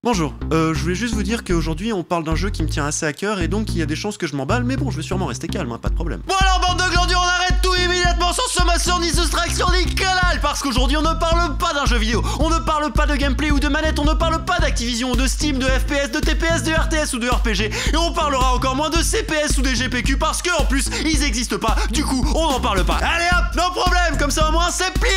Bonjour, je voulais juste vous dire qu'aujourd'hui on parle d'un jeu qui me tient assez à cœur et donc il y a des chances que je m'emballe, mais bon, je vais sûrement rester calme, hein, pas de problème. Bon alors bande de glandures, on arrête tout immédiatement sans sommation ni soustraction ni canal, parce qu'aujourd'hui on ne parle pas d'un jeu vidéo, on ne parle pas de gameplay ou de manette, on ne parle pas d'Activision ou de Steam, de FPS, de TPS, de RTS ou de RPG, et on parlera encore moins de CPS ou des GPQ parce que en plus ils existent pas, du coup on n'en parle pas. Allez hop, no problème, comme ça au moins c'est plié.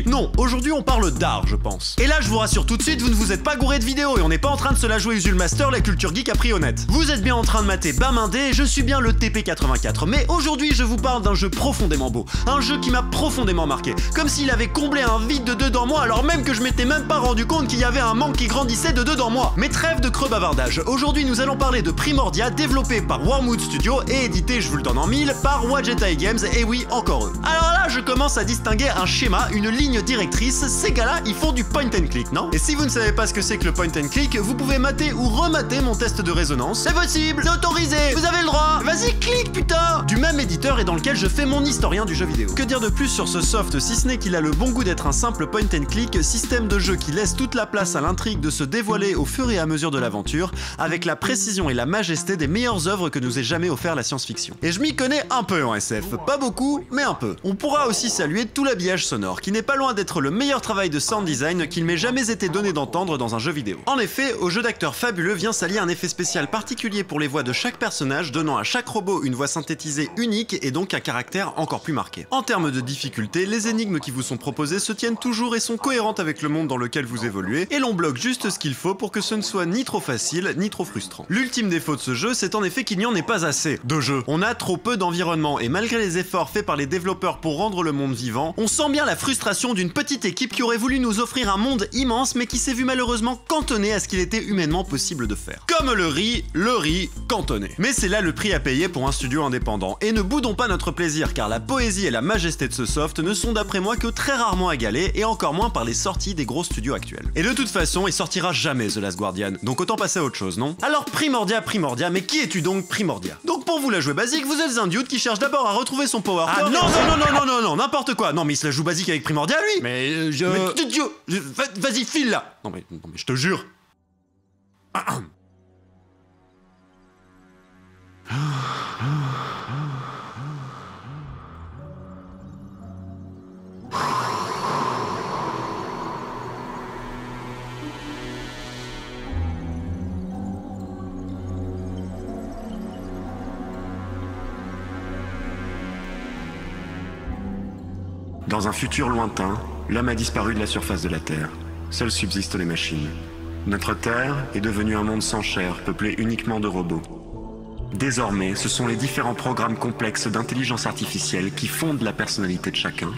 Non, aujourd'hui on parle d'art, je pense. Et là, je vous rassure tout de suite, vous ne vous êtes pas gouré de vidéos et on n'est pas en train de se la jouer Usul Master, la culture geek a pris honnête. Vous êtes bien en train de mater Bamindé et je suis bien le TP84. Mais aujourd'hui, je vous parle d'un jeu profondément beau. Un jeu qui m'a profondément marqué. Comme s'il avait comblé un vide de dedans moi, alors même que je m'étais même pas rendu compte qu'il y avait un manque qui grandissait de dedans moi. Mais trêve de creux bavardage. Aujourd'hui, nous allons parler de Primordia, développé par Wormwood Studio et édité, je vous le donne en mille, par Wagetai Games, et oui, encore eux. Alors là, je commence à distinguer un schéma, une ligne directrice. Ces gars-là, ils font du point and click, non? Et si vous ne savez pas ce que c'est que le point and click, vous pouvez mater ou remater mon test de résonance. C'est possible, c'est autorisé, vous avez le droit. Vas-y, clique, putain! Du même éditeur et dans lequel je fais mon historien du jeu vidéo. Que dire de plus sur ce soft si ce n'est qu'il a le bon goût d'être un simple point and click, système de jeu qui laisse toute la place à l'intrigue de se dévoiler au fur et à mesure de l'aventure, avec la précision et la majesté des meilleures œuvres que nous ait jamais offert la science-fiction. Et je m'y connais un peu en SF, pas beaucoup, mais un peu. On pourra aussi saluer tout l'habillage sonore, qui n'est pas loin d'être le meilleur travail de sound design qu'il m'ait jamais été donné d'entendre dans un jeu vidéo. En effet, au jeu d'acteur fabuleux vient s'allier un effet spécial particulier pour les voix de chaque personnage, donnant à chaque robot une voix synthétisée unique et donc un caractère encore plus marqué. En termes de difficulté, les énigmes qui vous sont proposées se tiennent toujours et sont cohérentes avec le monde dans lequel vous évoluez, et l'on bloque juste ce qu'il faut pour que ce ne soit ni trop facile, ni trop frustrant. L'ultime défaut de ce jeu, c'est en effet qu'il n'y en ait pas assez de jeux. On a trop peu d'environnement, et malgré les efforts faits par les développeurs pour rendre le monde vivant, on sent bien la frustration d'une petite équipe qui aurait voulu nous offrir un monde immense mais qui s'est vu malheureusement cantonné à ce qu'il était humainement possible de faire. Comme le riz cantonné. Mais c'est là le prix à payer pour un studio indépendant. Et ne boudons pas notre plaisir car la poésie et la majesté de ce soft ne sont d'après moi que très rarement égalées et encore moins par les sorties des gros studios actuels. Et de toute façon, il sortira jamais The Last Guardian, donc autant passer à autre chose, non? Alors Primordia, mais qui es-tu donc Primordia? Donc pour vous la jouer basique, vous êtes un dude qui cherche d'abord à retrouver son power core. Ah non, n'importe quoi. Non mais il se la joue basique avec Primordia lui. Mais vas-y file là. Non mais je te jure. Dans un futur lointain, l'homme a disparu de la surface de la Terre. Seules subsistent les machines. Notre Terre est devenue un monde sans chair, peuplé uniquement de robots. Désormais, ce sont les différents programmes complexes d'intelligence artificielle qui fondent la personnalité de chacun,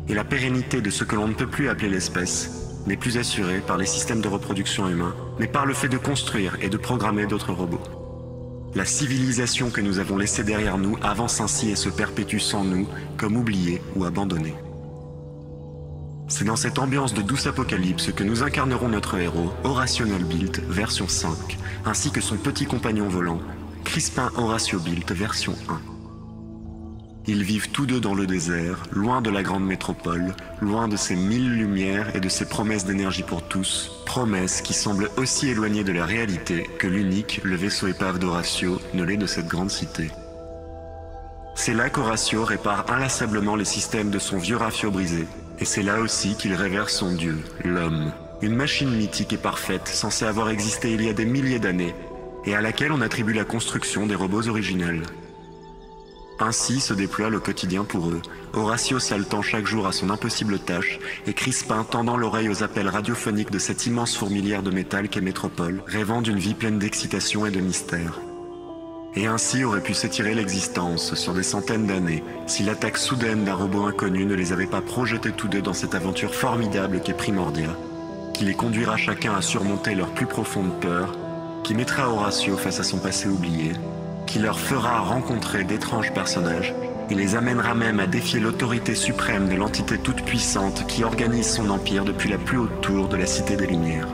et la pérennité de ce que l'on ne peut plus appeler l'espèce n'est plus assurée par les systèmes de reproduction humains, mais par le fait de construire et de programmer d'autres robots. La civilisation que nous avons laissée derrière nous avance ainsi et se perpétue sans nous, comme oubliée ou abandonnée. C'est dans cette ambiance de douce apocalypse que nous incarnerons notre héros, Horatio Nullbuilt, version 5, ainsi que son petit compagnon volant, Crispin Horatio Built, version 1. Ils vivent tous deux dans le désert, loin de la grande métropole, loin de ses 1000 lumières et de ses promesses d'énergie pour tous, promesses qui semblent aussi éloignées de la réalité que l'unique, le vaisseau épave d'Horatio, ne l'est de cette grande cité. C'est là qu'Horatio répare inlassablement les systèmes de son vieux rafio brisé, et c'est là aussi qu'il révère son dieu, l'homme. Une machine mythique et parfaite, censée avoir existé il y a des milliers d'années, et à laquelle on attribue la construction des robots originels. Ainsi se déploie le quotidien pour eux, Horatio s'haltant chaque jour à son impossible tâche, et Crispin tendant l'oreille aux appels radiophoniques de cette immense fourmilière de métal qu'est Métropole, rêvant d'une vie pleine d'excitation et de mystère. Et ainsi aurait pu s'étirer l'existence sur des centaines d'années, si l'attaque soudaine d'un robot inconnu ne les avait pas projetés tous deux dans cette aventure formidable qu'est Primordia, qui les conduira chacun à surmonter leurs plus profondes peurs, qui mettra Horatio face à son passé oublié, qui leur fera rencontrer d'étranges personnages, et les amènera même à défier l'autorité suprême de l'entité toute puissante qui organise son empire depuis la plus haute tour de la Cité des Lumières.